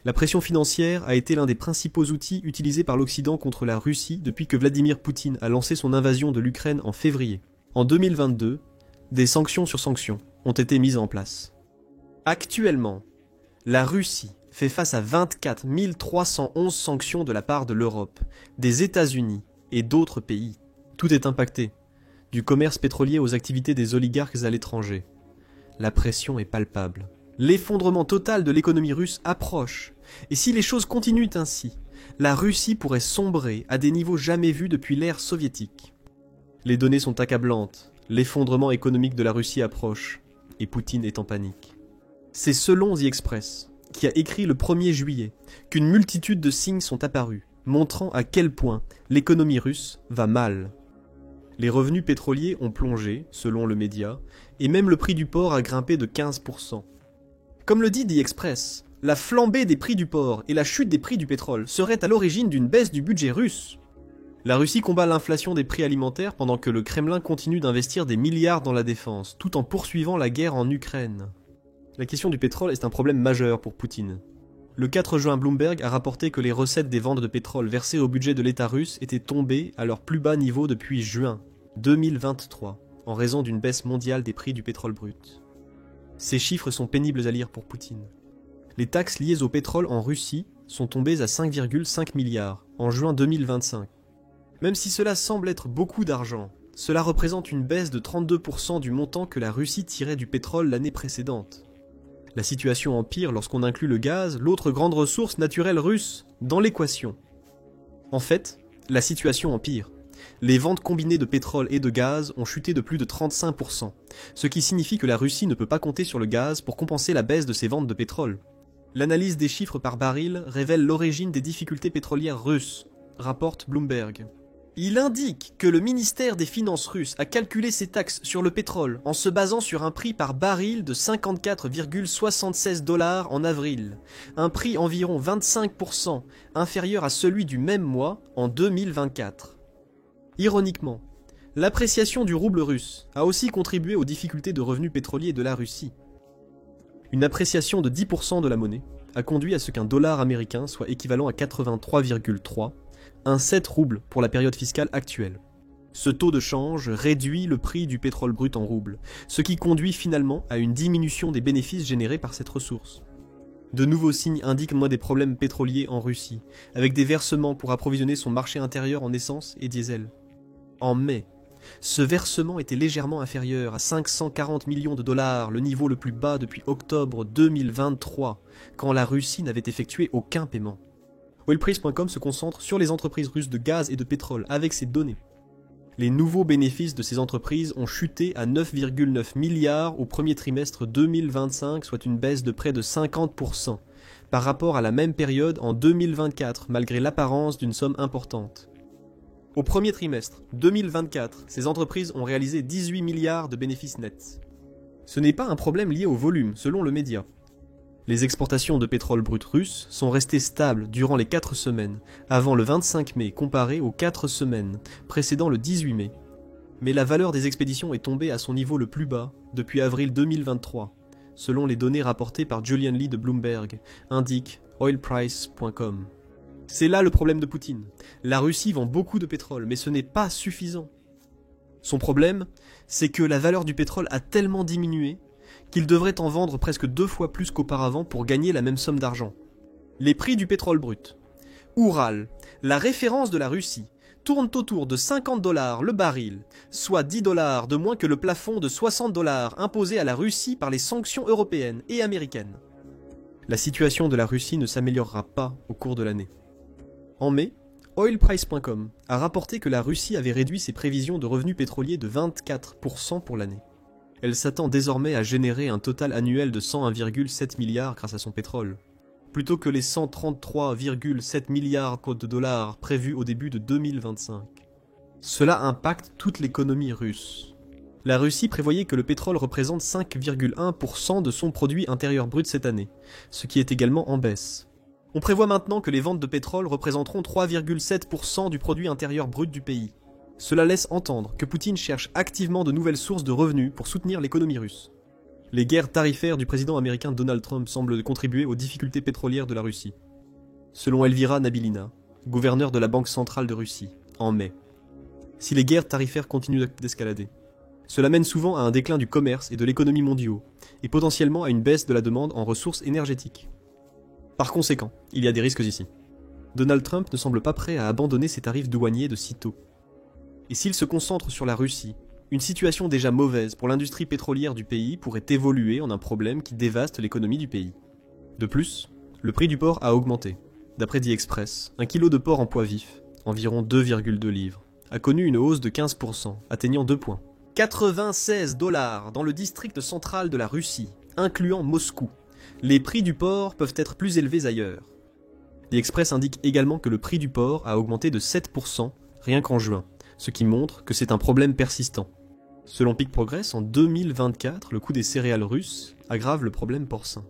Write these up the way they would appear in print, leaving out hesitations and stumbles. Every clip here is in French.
La pression financière a été l'un des principaux outils utilisés par l'Occident contre la Russie depuis que Vladimir Poutine a lancé son invasion de l'Ukraine en février. En 2022, des sanctions sur sanctions ont été mises en place. Actuellement, la Russie fait face à 24 311 sanctions de la part de l'Europe, des États-Unis et d'autres pays. Tout est impacté, du commerce pétrolier aux activités des oligarques à l'étranger. La pression est palpable. L'effondrement total de l'économie russe approche, et si les choses continuent ainsi, la Russie pourrait sombrer à des niveaux jamais vus depuis l'ère soviétique. Les données sont accablantes, l'effondrement économique de la Russie approche, et Poutine est en panique. C'est selon The Express, qui a écrit le 1er juillet, qu'une multitude de signes sont apparus, montrant à quel point l'économie russe va mal. Les revenus pétroliers ont plongé, selon le média, et même le prix du porc a grimpé de 15%. Comme le dit The Express, la flambée des prix du porc et la chute des prix du pétrole seraient à l'origine d'une baisse du budget russe. La Russie combat l'inflation des prix alimentaires pendant que le Kremlin continue d'investir des milliards dans la défense, tout en poursuivant la guerre en Ukraine. La question du pétrole est un problème majeur pour Poutine. Le 4 juin, Bloomberg a rapporté que les recettes des ventes de pétrole versées au budget de l'État russe étaient tombées à leur plus bas niveau depuis juin 2023, en raison d'une baisse mondiale des prix du pétrole brut. Ces chiffres sont pénibles à lire pour Poutine. Les taxes liées au pétrole en Russie sont tombées à 5,5 milliards en juin 2025. Même si cela semble être beaucoup d'argent, cela représente une baisse de 32% du montant que la Russie tirait du pétrole l'année précédente. La situation empire lorsqu'on inclut le gaz, l'autre grande ressource naturelle russe, dans l'équation. En fait, la situation empire. Les ventes combinées de pétrole et de gaz ont chuté de plus de 35%, ce qui signifie que la Russie ne peut pas compter sur le gaz pour compenser la baisse de ses ventes de pétrole. L'analyse des chiffres par baril révèle l'origine des difficultés pétrolières russes, rapporte Bloomberg. Il indique que le ministère des Finances russe a calculé ses taxes sur le pétrole en se basant sur un prix par baril de 54,76 $ en avril, un prix environ 25% inférieur à celui du même mois en 2024. Ironiquement, l'appréciation du rouble russe a aussi contribué aux difficultés de revenus pétroliers de la Russie. Une appréciation de 10% de la monnaie a conduit à ce qu'un dollar américain soit équivalent à 83,3, un 7 roubles pour la période fiscale actuelle. Ce taux de change réduit le prix du pétrole brut en roubles, ce qui conduit finalement à une diminution des bénéfices générés par cette ressource. De nouveaux signes indiquent moins des problèmes pétroliers en Russie, avec des versements pour approvisionner son marché intérieur en essence et diesel. En mai, ce versement était légèrement inférieur à 540 millions de dollars, le niveau le plus bas depuis octobre 2023, quand la Russie n'avait effectué aucun paiement. Oilprice.com se concentre sur les entreprises russes de gaz et de pétrole avec ces données. Les nouveaux bénéfices de ces entreprises ont chuté à 9,9 milliards au premier trimestre 2025, soit une baisse de près de 50%, par rapport à la même période en 2024, malgré l'apparence d'une somme importante. Au premier trimestre 2024, ces entreprises ont réalisé 18 milliards de bénéfices nets. Ce n'est pas un problème lié au volume, selon le média. Les exportations de pétrole brut russe sont restées stables durant les 4 semaines, avant le 25 mai comparé aux 4 semaines précédant le 18 mai. Mais la valeur des expéditions est tombée à son niveau le plus bas depuis avril 2023, selon les données rapportées par Julian Lee de Bloomberg, indique oilprice.com. C'est là le problème de Poutine. La Russie vend beaucoup de pétrole, mais ce n'est pas suffisant. Son problème, c'est que la valeur du pétrole a tellement diminué qu'il devrait en vendre presque 2 fois plus qu'auparavant pour gagner la même somme d'argent. Les prix du pétrole brut. Oural, la référence de la Russie, tournent autour de 50 $ le baril, soit 10 $ de moins que le plafond de 60 $ imposé à la Russie par les sanctions européennes et américaines. La situation de la Russie ne s'améliorera pas au cours de l'année. En mai, oilprice.com a rapporté que la Russie avait réduit ses prévisions de revenus pétroliers de 24% pour l'année. Elle s'attend désormais à générer un total annuel de 101,7 milliards grâce à son pétrole, plutôt que les 133,7 milliards de dollars prévus au début de 2025. Cela impacte toute l'économie russe. La Russie prévoyait que le pétrole représente 5,1% de son produit intérieur brut cette année, ce qui est également en baisse. On prévoit maintenant que les ventes de pétrole représenteront 3,7% du produit intérieur brut du pays. Cela laisse entendre que Poutine cherche activement de nouvelles sources de revenus pour soutenir l'économie russe. Les guerres tarifaires du président américain Donald Trump semblent contribuer aux difficultés pétrolières de la Russie. Selon Elvira Nabilyna, gouverneure de la Banque centrale de Russie, en mai. Si les guerres tarifaires continuent d'escalader, cela mène souvent à un déclin du commerce et de l'économie mondiaux, et potentiellement à une baisse de la demande en ressources énergétiques. Par conséquent, il y a des risques ici. Donald Trump ne semble pas prêt à abandonner ses tarifs douaniers de sitôt. Et s'il se concentre sur la Russie, une situation déjà mauvaise pour l'industrie pétrolière du pays pourrait évoluer en un problème qui dévaste l'économie du pays. De plus, le prix du porc a augmenté. D'après The Express, un kilo de porc en poids vif, environ 2,2 livres, a connu une hausse de 15%, atteignant 2 points. 96 $ dans le district central de la Russie, incluant Moscou. Les prix du porc peuvent être plus élevés ailleurs. The Express indique également que le prix du porc a augmenté de 7% rien qu'en juin, ce qui montre que c'est un problème persistant. Selon Peak Progress, en 2024, le coût des céréales russes aggrave le problème porcin.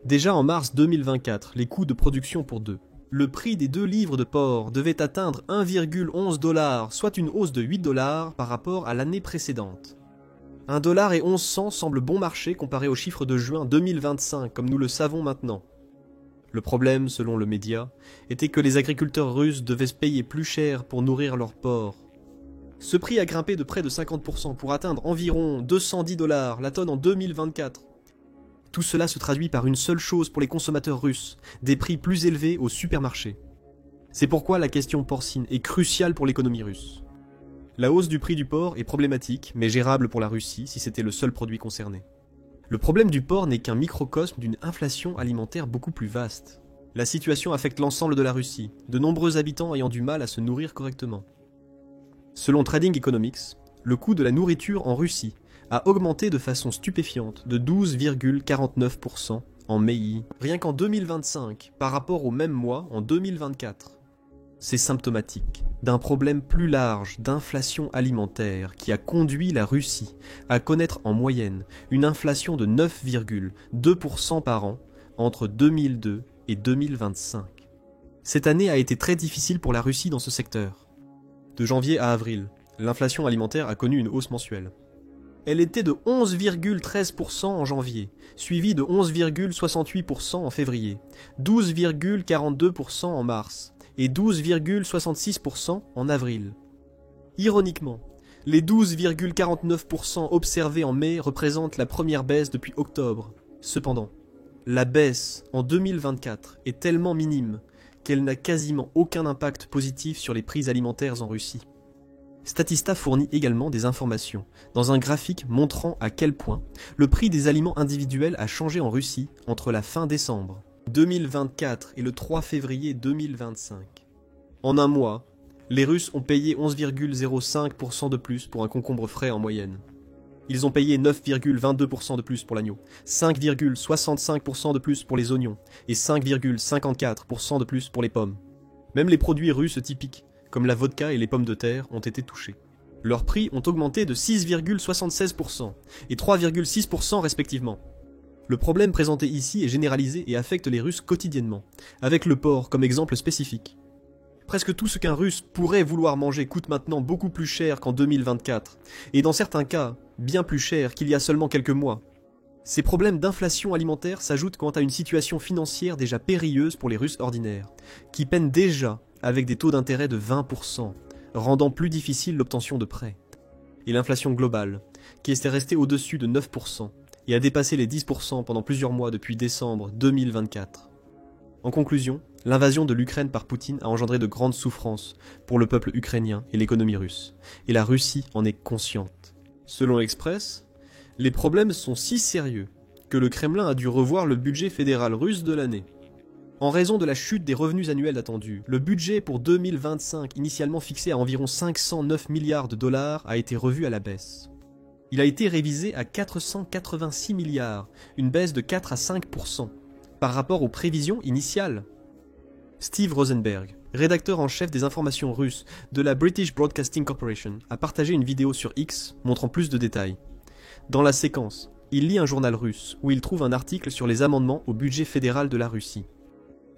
Déjà en mars 2024, les coûts de production pour deux. Le prix des 2 livres de porc devait atteindre 1,11 $, soit une hausse de 8 $ par rapport à l'année précédente. 1,11 $ semble bon marché comparé aux chiffres de juin 2025, comme nous le savons maintenant. Le problème, selon le média, était que les agriculteurs russes devaient se payer plus cher pour nourrir leurs porcs. Ce prix a grimpé de près de 50% pour atteindre environ 210 $ la tonne en 2024. Tout cela se traduit par une seule chose pour les consommateurs russes, des prix plus élevés au supermarché. C'est pourquoi la question porcine est cruciale pour l'économie russe. La hausse du prix du porc est problématique, mais gérable pour la Russie si c'était le seul produit concerné. Le problème du porc n'est qu'un microcosme d'une inflation alimentaire beaucoup plus vaste. La situation affecte l'ensemble de la Russie, de nombreux habitants ayant du mal à se nourrir correctement. Selon Trading Economics, le coût de la nourriture en Russie a augmenté de façon stupéfiante de 12,49% en mai, rien qu'en 2025 par rapport au même mois en 2024. C'est symptomatique d'un problème plus large d'inflation alimentaire qui a conduit la Russie à connaître en moyenne une inflation de 9,2% par an entre 2002 et 2025. Cette année a été très difficile pour la Russie dans ce secteur. De janvier à avril, l'inflation alimentaire a connu une hausse mensuelle. Elle était de 11,13% en janvier, suivie de 11,68% en février, 12,42% en mars et 12,66% en avril. Ironiquement, les 12,49% observés en mai représentent la première baisse depuis octobre. Cependant, la baisse en 2024 est tellement minime qu'elle n'a quasiment aucun impact positif sur les prix alimentaires en Russie. Statista fournit également des informations dans un graphique montrant à quel point le prix des aliments individuels a changé en Russie entre la fin décembre 2024 et le 3 février 2025. En un mois, les Russes ont payé 11,05% de plus pour un concombre frais en moyenne. Ils ont payé 9,22% de plus pour l'agneau, 5,65% de plus pour les oignons et 5,54% de plus pour les pommes. Même les produits russes typiques, comme la vodka et les pommes de terre, ont été touchés. Leurs prix ont augmenté de 6,76% et 3,6% respectivement. Le problème présenté ici est généralisé et affecte les Russes quotidiennement, avec le porc comme exemple spécifique. Presque tout ce qu'un Russe pourrait vouloir manger coûte maintenant beaucoup plus cher qu'en 2024, et dans certains cas, bien plus cher qu'il y a seulement quelques mois. Ces problèmes d'inflation alimentaire s'ajoutent quant à une situation financière déjà périlleuse pour les Russes ordinaires, qui peinent déjà avec des taux d'intérêt de 20%, rendant plus difficile l'obtention de prêts. Et l'inflation globale, qui est restée au-dessus de 9%, et a dépassé les 10% pendant plusieurs mois depuis décembre 2024. En conclusion, l'invasion de l'Ukraine par Poutine a engendré de grandes souffrances pour le peuple ukrainien et l'économie russe, et la Russie en est consciente. Selon l'Express, les problèmes sont si sérieux que le Kremlin a dû revoir le budget fédéral russe de l'année. En raison de la chute des revenus annuels attendus, le budget pour 2025, initialement fixé à environ 509 milliards de dollars, a été revu à la baisse. Il a été révisé à 486 milliards, une baisse de 4 à 5%, par rapport aux prévisions initiales. Steve Rosenberg, rédacteur en chef des informations russes de la British Broadcasting Corporation, a partagé une vidéo sur X montrant plus de détails. Dans la séquence, il lit un journal russe où il trouve un article sur les amendements au budget fédéral de la Russie.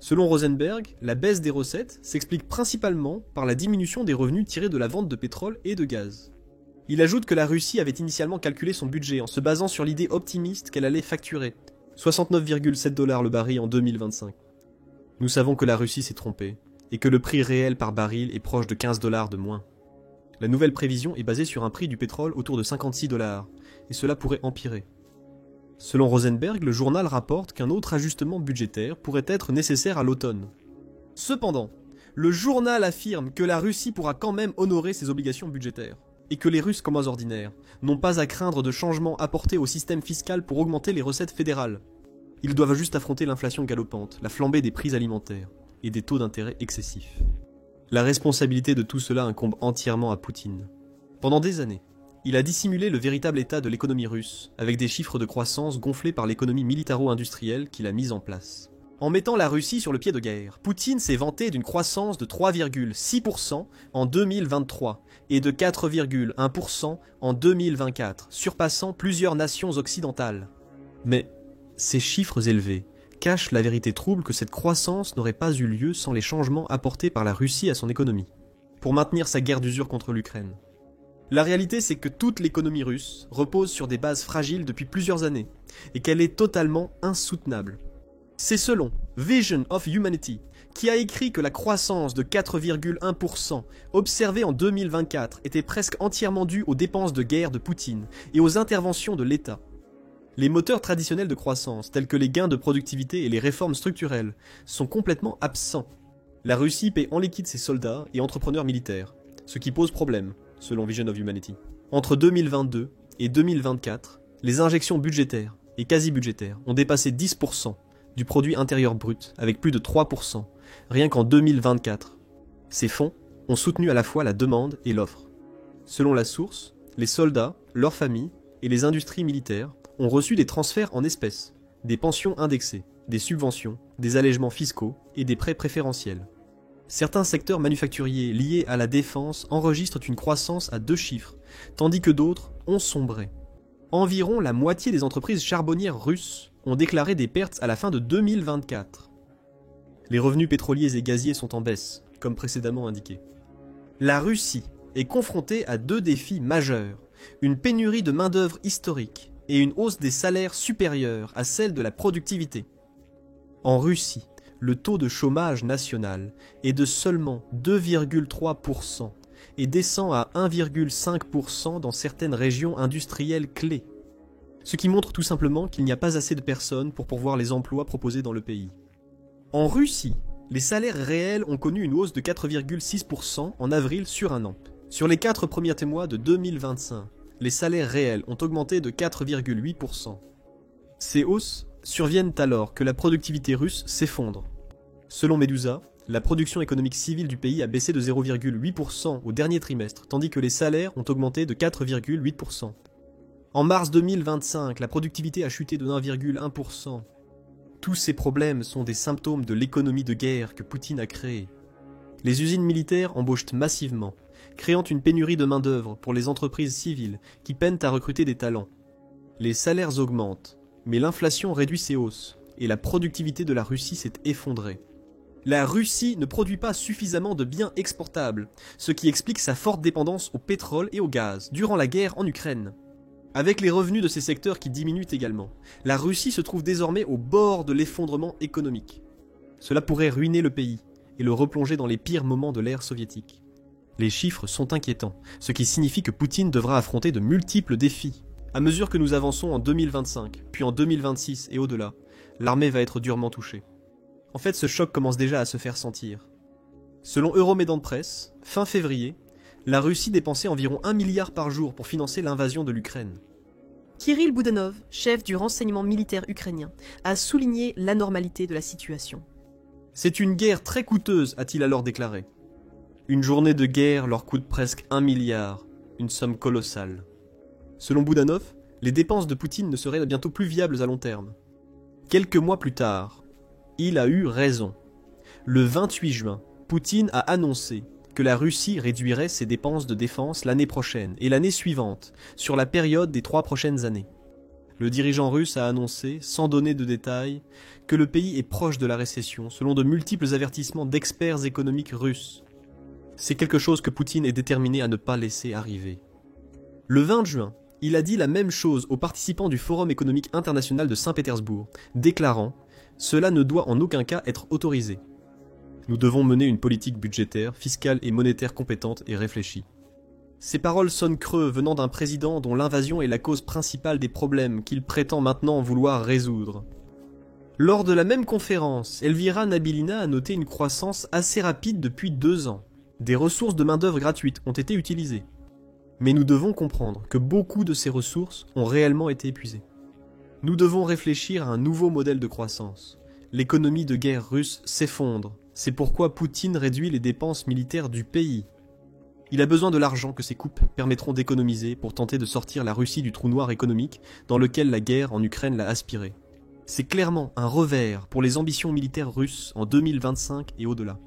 Selon Rosenberg, la baisse des recettes s'explique principalement par la diminution des revenus tirés de la vente de pétrole et de gaz. Il ajoute que la Russie avait initialement calculé son budget en se basant sur l'idée optimiste qu'elle allait facturer 69,7 $ le baril en 2025. Nous savons que la Russie s'est trompée, et que le prix réel par baril est proche de 15 $ de moins. La nouvelle prévision est basée sur un prix du pétrole autour de 56 $, et cela pourrait empirer. Selon Rosenberg, le journal rapporte qu'un autre ajustement budgétaire pourrait être nécessaire à l'automne. Cependant, le journal affirme que la Russie pourra quand même honorer ses obligations budgétaires, et que les Russes, comme aux ordinaires, n'ont pas à craindre de changements apportés au système fiscal pour augmenter les recettes fédérales. Ils doivent juste affronter l'inflation galopante, la flambée des prix alimentaires, et des taux d'intérêt excessifs. La responsabilité de tout cela incombe entièrement à Poutine. Pendant des années, il a dissimulé le véritable état de l'économie russe, avec des chiffres de croissance gonflés par l'économie militaro-industrielle qu'il a mise en place. En mettant la Russie sur le pied de guerre, Poutine s'est vanté d'une croissance de 3,6% en 2023 et de 4,1% en 2024, surpassant plusieurs nations occidentales. Mais ces chiffres élevés cachent la vérité trouble que cette croissance n'aurait pas eu lieu sans les changements apportés par la Russie à son économie, pour maintenir sa guerre d'usure contre l'Ukraine. La réalité, c'est que toute l'économie russe repose sur des bases fragiles depuis plusieurs années, et qu'elle est totalement insoutenable. C'est selon Vision of Humanity, qui a écrit que la croissance de 4,1% observée en 2024 était presque entièrement due aux dépenses de guerre de Poutine et aux interventions de l'État. Les moteurs traditionnels de croissance, tels que les gains de productivité et les réformes structurelles, sont complètement absents. La Russie paie en liquide ses soldats et entrepreneurs militaires, ce qui pose problème, selon Vision of Humanity. Entre 2022 et 2024, les injections budgétaires et quasi-budgétaires ont dépassé 10% du produit intérieur brut, avec plus de 3%, rien qu'en 2024. Ces fonds ont soutenu à la fois la demande et l'offre. Selon la source, les soldats, leurs familles et les industries militaires ont reçu des transferts en espèces, des pensions indexées, des subventions, des allègements fiscaux et des prêts préférentiels. Certains secteurs manufacturiers liés à la défense enregistrent une croissance à 2 chiffres, tandis que d'autres ont sombré. Environ la moitié des entreprises charbonnières russes ont déclaré des pertes à la fin de 2024. Les revenus pétroliers et gaziers sont en baisse, comme précédemment indiqué. La Russie est confrontée à 2 défis majeurs, une pénurie de main-d'œuvre historique et une hausse des salaires supérieure à celle de la productivité. En Russie, le taux de chômage national est de seulement 2,3% et descend à 1,5% dans certaines régions industrielles clés. Ce qui montre tout simplement qu'il n'y a pas assez de personnes pour pourvoir les emplois proposés dans le pays. En Russie, les salaires réels ont connu une hausse de 4,6% en avril sur un an. Sur les 4 premiers mois de 2025, les salaires réels ont augmenté de 4,8%. Ces hausses surviennent alors que la productivité russe s'effondre. Selon Medusa, la production économique civile du pays a baissé de 0,8% au dernier trimestre, tandis que les salaires ont augmenté de 4,8%. En mars 2025, la productivité a chuté de 1,1%. Tous ces problèmes sont des symptômes de l'économie de guerre que Poutine a créée. Les usines militaires embauchent massivement, créant une pénurie de main-d'œuvre pour les entreprises civiles qui peinent à recruter des talents. Les salaires augmentent, mais l'inflation réduit ses hausses, et la productivité de la Russie s'est effondrée. La Russie ne produit pas suffisamment de biens exportables, ce qui explique sa forte dépendance au pétrole et au gaz durant la guerre en Ukraine. Avec les revenus de ces secteurs qui diminuent également, la Russie se trouve désormais au bord de l'effondrement économique. Cela pourrait ruiner le pays et le replonger dans les pires moments de l'ère soviétique. Les chiffres sont inquiétants, ce qui signifie que Poutine devra affronter de multiples défis. À mesure que nous avançons en 2025, puis en 2026 et au-delà, l'armée va être durement touchée. En fait, ce choc commence déjà à se faire sentir. Selon Euromaidan de Presse, fin février, la Russie dépensait environ 1 milliard par jour pour financer l'invasion de l'Ukraine. Kirill Boudanov, chef du renseignement militaire ukrainien, a souligné l'anormalité de la situation. C'est une guerre très coûteuse, a-t-il alors déclaré. Une journée de guerre leur coûte presque 1 milliard, une somme colossale. Selon Boudanov, les dépenses de Poutine ne seraient bientôt plus viables à long terme. Quelques mois plus tard, il a eu raison. Le 28 juin, Poutine a annoncé que la Russie réduirait ses dépenses de défense l'année prochaine et l'année suivante, sur la période des 3 prochaines années. Le dirigeant russe a annoncé, sans donner de détails, que le pays est proche de la récession, selon de multiples avertissements d'experts économiques russes. C'est quelque chose que Poutine est déterminé à ne pas laisser arriver. Le 20 juin, il a dit la même chose aux participants du Forum économique international de Saint-Pétersbourg, déclarant « Cela ne doit en aucun cas être autorisé. Nous devons mener une politique budgétaire, fiscale et monétaire compétente et réfléchie. » Ces paroles sonnent creux venant d'un président dont l'invasion est la cause principale des problèmes qu'il prétend maintenant vouloir résoudre. Lors de la même conférence, Elvira Nabiljina a noté une croissance assez rapide depuis 2 ans. Des ressources de main-d'œuvre gratuites ont été utilisées. Mais nous devons comprendre que beaucoup de ces ressources ont réellement été épuisées. Nous devons réfléchir à un nouveau modèle de croissance. L'économie de guerre russe s'effondre. C'est pourquoi Poutine réduit les dépenses militaires du pays. Il a besoin de l'argent que ces coupes permettront d'économiser pour tenter de sortir la Russie du trou noir économique dans lequel la guerre en Ukraine l'a aspiré. C'est clairement un revers pour les ambitions militaires russes en 2025 et au-delà.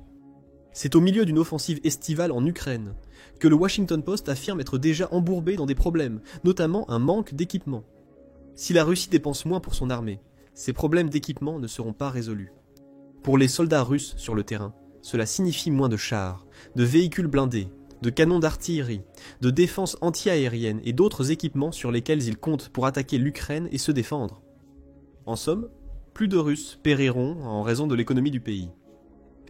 C'est au milieu d'une offensive estivale en Ukraine que le Washington Post affirme être déjà embourbé dans des problèmes, notamment un manque d'équipement. Si la Russie dépense moins pour son armée, ces problèmes d'équipement ne seront pas résolus. Pour les soldats russes sur le terrain, cela signifie moins de chars, de véhicules blindés, de canons d'artillerie, de défense anti-aérienne et d'autres équipements sur lesquels ils comptent pour attaquer l'Ukraine et se défendre. En somme, plus de Russes périront en raison de l'économie du pays.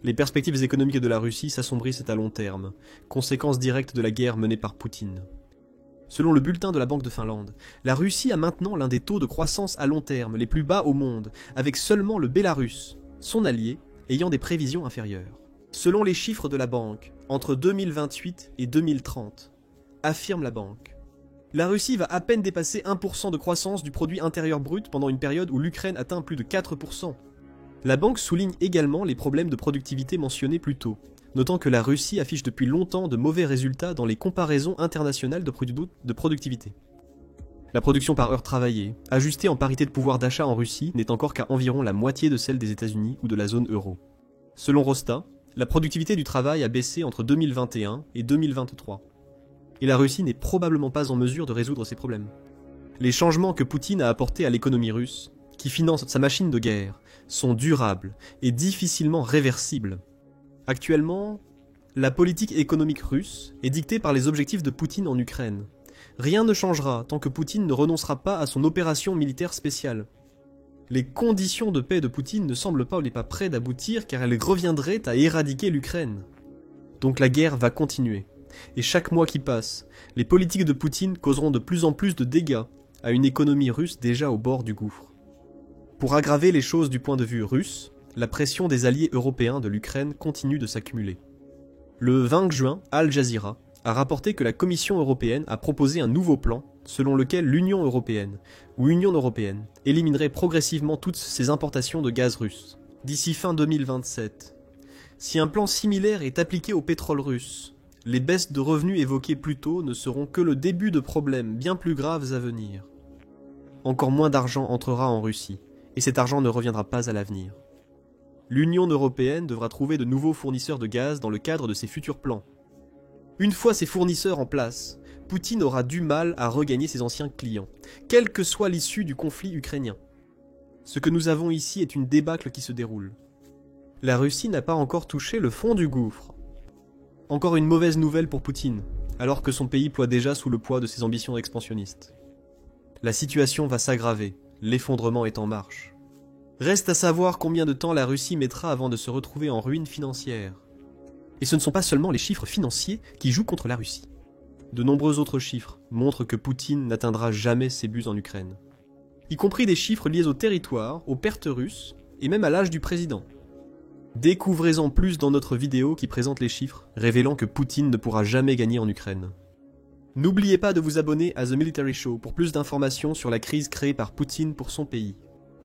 Les perspectives économiques de la Russie s'assombrissent à long terme, conséquence directe de la guerre menée par Poutine. Selon le bulletin de la Banque de Finlande, la Russie a maintenant l'un des taux de croissance à long terme les plus bas au monde, avec seulement le Bélarus, son allié, ayant des prévisions inférieures. Selon les chiffres de la banque, entre 2028 et 2030, affirme la banque, la Russie va à peine dépasser 1% de croissance du produit intérieur brut pendant une période où l'Ukraine atteint plus de 4%. La banque souligne également les problèmes de productivité mentionnés plus tôt, notant que la Russie affiche depuis longtemps de mauvais résultats dans les comparaisons internationales de productivité. La production par heure travaillée, ajustée en parité de pouvoir d'achat en Russie, n'est encore qu'à environ la moitié de celle des États-Unis ou de la zone euro. Selon Rosta, la productivité du travail a baissé entre 2021 et 2023. Et la Russie n'est probablement pas en mesure de résoudre ces problèmes. Les changements que Poutine a apportés à l'économie russe, qui finance sa machine de guerre, sont durables et difficilement réversibles. Actuellement, la politique économique russe est dictée par les objectifs de Poutine en Ukraine. Rien ne changera tant que Poutine ne renoncera pas à son opération militaire spéciale. Les conditions de paix de Poutine ne semblent pas près d'aboutir car elles reviendraient à éradiquer l'Ukraine. Donc la guerre va continuer. Et chaque mois qui passe, les politiques de Poutine causeront de plus en plus de dégâts à une économie russe déjà au bord du gouffre. Pour aggraver les choses du point de vue russe, la pression des alliés européens de l'Ukraine continue de s'accumuler. Le 20 juin, Al Jazeera a rapporté que la Commission européenne a proposé un nouveau plan selon lequel l'Union européenne ou Union européenne éliminerait progressivement toutes ses importations de gaz russe d'ici fin 2027. Si un plan similaire est appliqué au pétrole russe, les baisses de revenus évoquées plus tôt ne seront que le début de problèmes bien plus graves à venir. Encore moins d'argent entrera en Russie, et cet argent ne reviendra pas à l'avenir. L'Union européenne devra trouver de nouveaux fournisseurs de gaz dans le cadre de ses futurs plans. Une fois ces fournisseurs en place, Poutine aura du mal à regagner ses anciens clients, quelle que soit l'issue du conflit ukrainien. Ce que nous avons ici est une débâcle qui se déroule. La Russie n'a pas encore touché le fond du gouffre. Encore une mauvaise nouvelle pour Poutine, alors que son pays ploie déjà sous le poids de ses ambitions expansionnistes. La situation va s'aggraver, l'effondrement est en marche. Reste à savoir combien de temps la Russie mettra avant de se retrouver en ruine financière. Et ce ne sont pas seulement les chiffres financiers qui jouent contre la Russie. De nombreux autres chiffres montrent que Poutine n'atteindra jamais ses buts en Ukraine. Y compris des chiffres liés au territoire, aux pertes russes, et même à l'âge du président. Découvrez-en plus dans notre vidéo qui présente les chiffres, révélant que Poutine ne pourra jamais gagner en Ukraine. N'oubliez pas de vous abonner à The Military Show pour plus d'informations sur la crise créée par Poutine pour son pays.